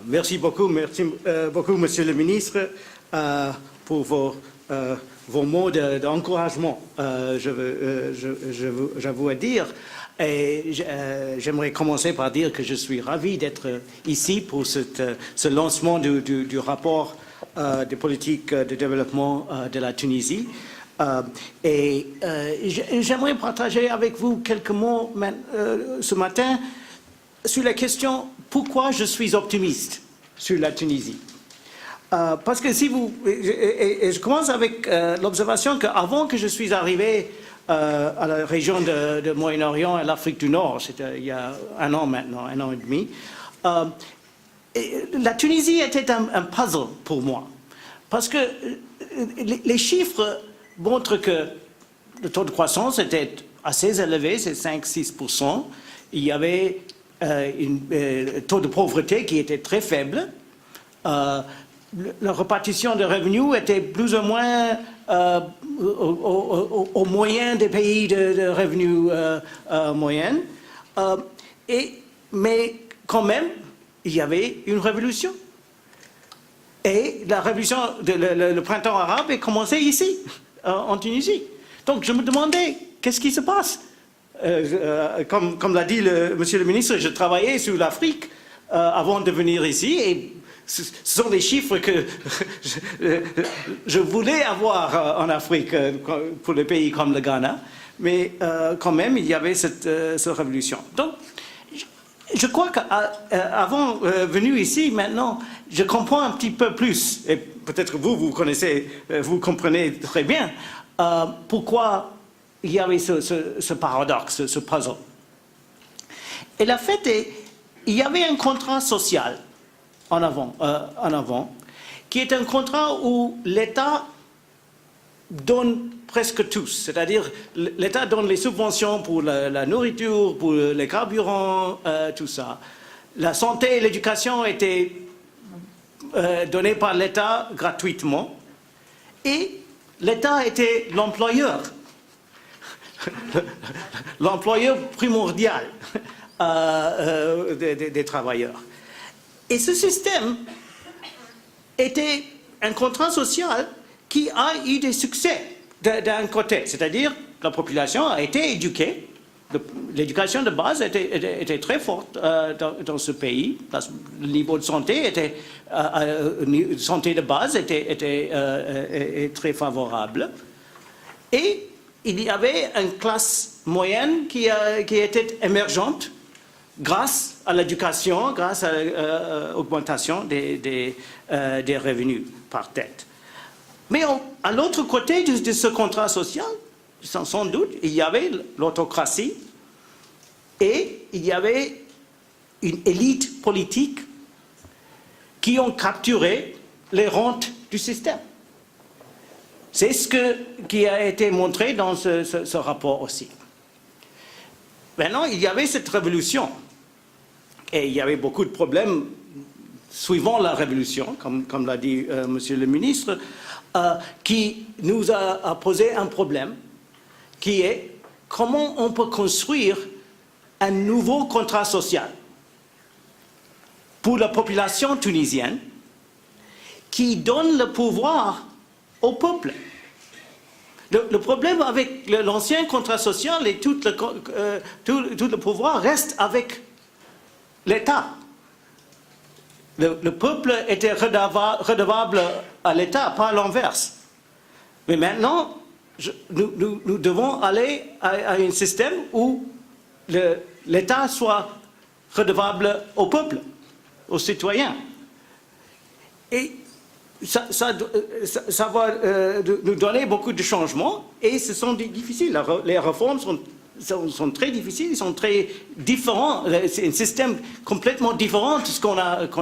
Merci beaucoup, Monsieur le Ministre, pour vos mots d'encouragement, j'avoue à dire. Et j'aimerais commencer par dire que je suis ravi d'être ici pour ce lancement du rapport des politiques de développement de la Tunisie. J'aimerais partager avec vous quelques mots ce matin sur la question pourquoi je suis optimiste sur la Tunisie. Parce que si vous... Et je commence avec l'observation qu'avant que je suis arrivé à la région de Moyen-Orient et l'Afrique du Nord, c'était il y a un an maintenant, un an et demi, la Tunisie était un puzzle pour moi. Parce que les chiffres montrent que le taux de croissance était assez élevé, c'est 5-6%. Il y avait un taux de pauvreté qui était très faible. La répartition des revenus était plus ou moins au moyen des pays de revenus moyens. Mais quand même, il y avait une révolution. Et la révolution, le printemps arabe est commencé ici, en Tunisie. Donc je me demandais, qu'est-ce qui se passe? Comme l'a dit Monsieur le Ministre, je travaillais sur l'Afrique avant de venir ici et ce sont des chiffres que je voulais avoir en Afrique pour les pays comme le Ghana, mais quand même il y avait cette révolution. Donc je crois qu'avant venu ici, maintenant, je comprends un petit peu plus, et peut-être vous comprenez très bien pourquoi il y avait ce paradoxe, ce puzzle. Et la fait est, il y avait un contrat social en avant, qui est un contrat où l'État donne presque tous, c'est-à-dire l'État donne les subventions pour la nourriture, pour les carburants, tout ça. La santé et l'éducation étaient données par l'État gratuitement et l'État était l'employeur. L'employeur primordial des travailleurs. Et ce système était un contrat social qui a eu des succès d'un côté, c'est-à-dire la population a été éduquée, l'éducation de base était très forte dans ce pays, le niveau de santé de base était très favorable, et il y avait une classe moyenne qui était émergente grâce à l'éducation, grâce à l'augmentation des revenus par tête. Mais à l'autre côté de ce contrat social, sans doute, il y avait l'autocratie et il y avait une élite politique qui ont capturé les rentes du système. C'est ce qui a été montré dans ce rapport aussi. Maintenant, il y avait cette révolution. Et il y avait beaucoup de problèmes suivant la révolution, comme l'a dit Monsieur le Ministre, qui nous a posé un problème, qui est comment on peut construire un nouveau contrat social pour la population tunisienne qui donne le pouvoir au peuple. Le problème avec l'ancien contrat social et tout le pouvoir reste avec l'État. Le peuple était redevable à l'État, pas à l'inverse. Mais maintenant, nous devons aller à un système où l'État soit redevable au peuple, aux citoyens. Et ça va nous donner beaucoup de changements et ce sont difficiles. Les réformes sont très difficiles, ils sont très différents. C'est un système complètement différent de ce qu'on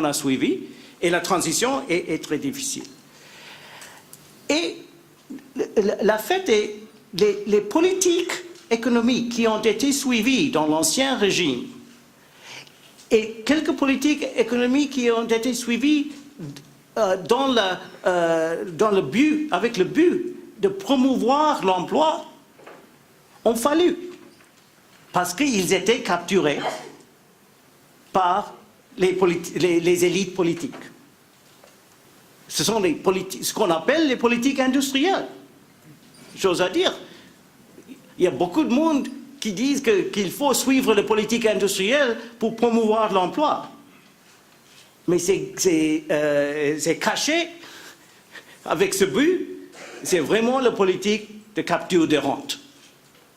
a suivi et la transition est très difficile. Et la fait est, les politiques économiques qui ont été suivies dans l'ancien régime et quelques politiques économiques qui ont été suivies avec le but de promouvoir l'emploi ont fallu parce qu'ils étaient capturés par les élites politiques. Ce sont ce qu'on appelle les politiques industrielles. Chose à dire, il y a beaucoup de monde qui disent qu'il faut suivre les politiques industrielles pour promouvoir l'emploi. Mais c'est caché avec ce but, c'est vraiment la politique de capture de rente.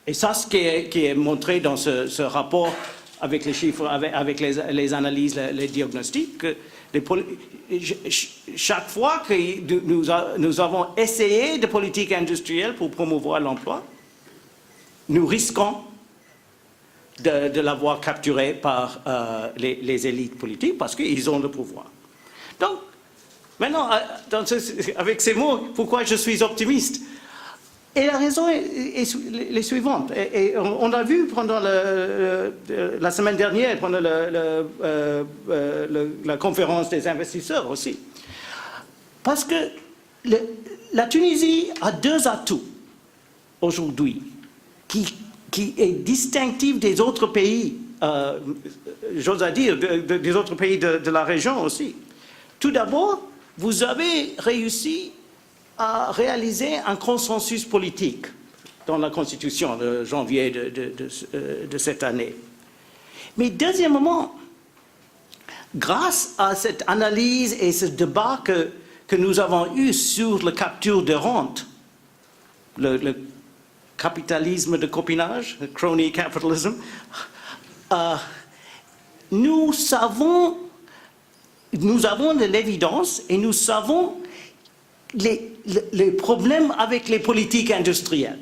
Et ça, ce qui est montré dans ce rapport avec les chiffres, avec les analyses, les diagnostics, que chaque fois que nous avons essayé de politique industrielle pour promouvoir l'emploi, nous risquons de l'avoir capturé par les élites politiques parce qu'ils ont le pouvoir. Donc, maintenant, avec ces mots, pourquoi je suis optimiste? Et la raison est les suivantes. Et on a vu pendant la semaine dernière, pendant la conférence des investisseurs aussi. Parce que la Tunisie a deux atouts aujourd'hui qui est distinctif des autres pays, j'ose dire, des autres pays de la région aussi. Tout d'abord, vous avez réussi à réaliser un consensus politique dans la Constitution de janvier de cette année. Mais deuxièmement, grâce à cette analyse et ce débat que nous avons eu sur la capture de rente, le capitalisme de copinage, le crony capitalism, nous avons de l'évidence et nous savons les problèmes avec les politiques industrielles.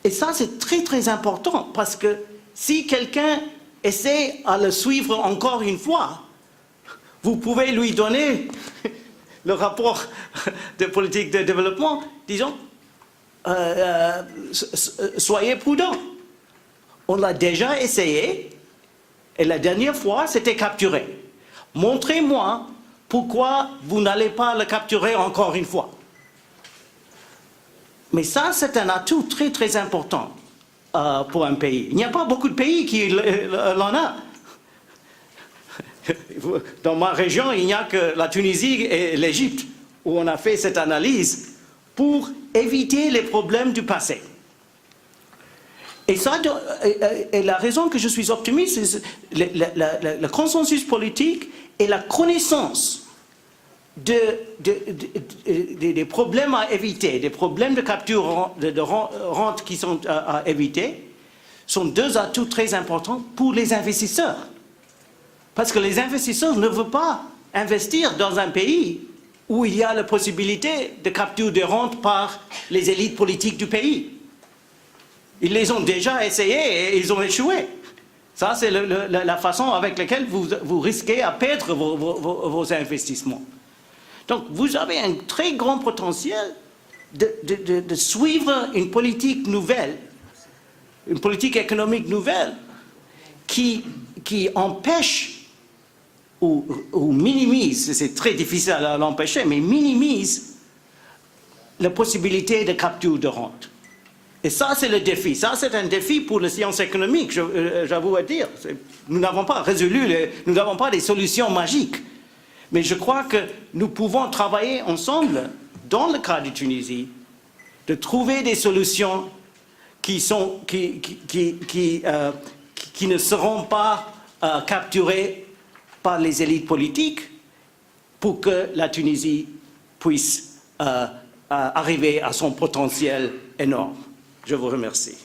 Et ça, c'est très, très important parce que si quelqu'un essaie à le suivre encore une fois, vous pouvez lui donner le rapport de politique de développement, disons, soyez prudents. On l'a déjà essayé et la dernière fois, c'était capturé. Montrez-moi pourquoi vous n'allez pas le capturer encore une fois. Mais ça, c'est un atout très, très important pour un pays. Il n'y a pas beaucoup de pays qui l'en a. Dans ma région, il n'y a que la Tunisie et l'Égypte où on a fait cette analyse pour éviter les problèmes du passé. Et ça, et la raison que je suis optimiste, c'est le consensus politique et la connaissance des problèmes à éviter, des problèmes de capture de rente qui sont à éviter, sont deux atouts très importants pour les investisseurs. Parce que les investisseurs ne veulent pas investir dans un pays où il y a la possibilité de capture de rente par les élites politiques du pays. Ils les ont déjà essayés et ils ont échoué. Ça, c'est la façon avec laquelle vous risquez à perdre vos investissements. Donc, vous avez un très grand potentiel de suivre une politique nouvelle, une politique économique nouvelle qui empêche ou minimise, c'est très difficile à l'empêcher, mais minimise la possibilité de capture de rente. Et ça, c'est le défi. Ça, c'est un défi pour les sciences économiques, j'avoue à dire. Nous n'avons pas résolu, nous n'avons pas des solutions magiques. Mais je crois que nous pouvons travailler ensemble, dans le cas de Tunisie, de trouver des solutions qui ne seront pas capturées par les élites politiques pour que la Tunisie puisse arriver à son potentiel énorme. Je vous remercie.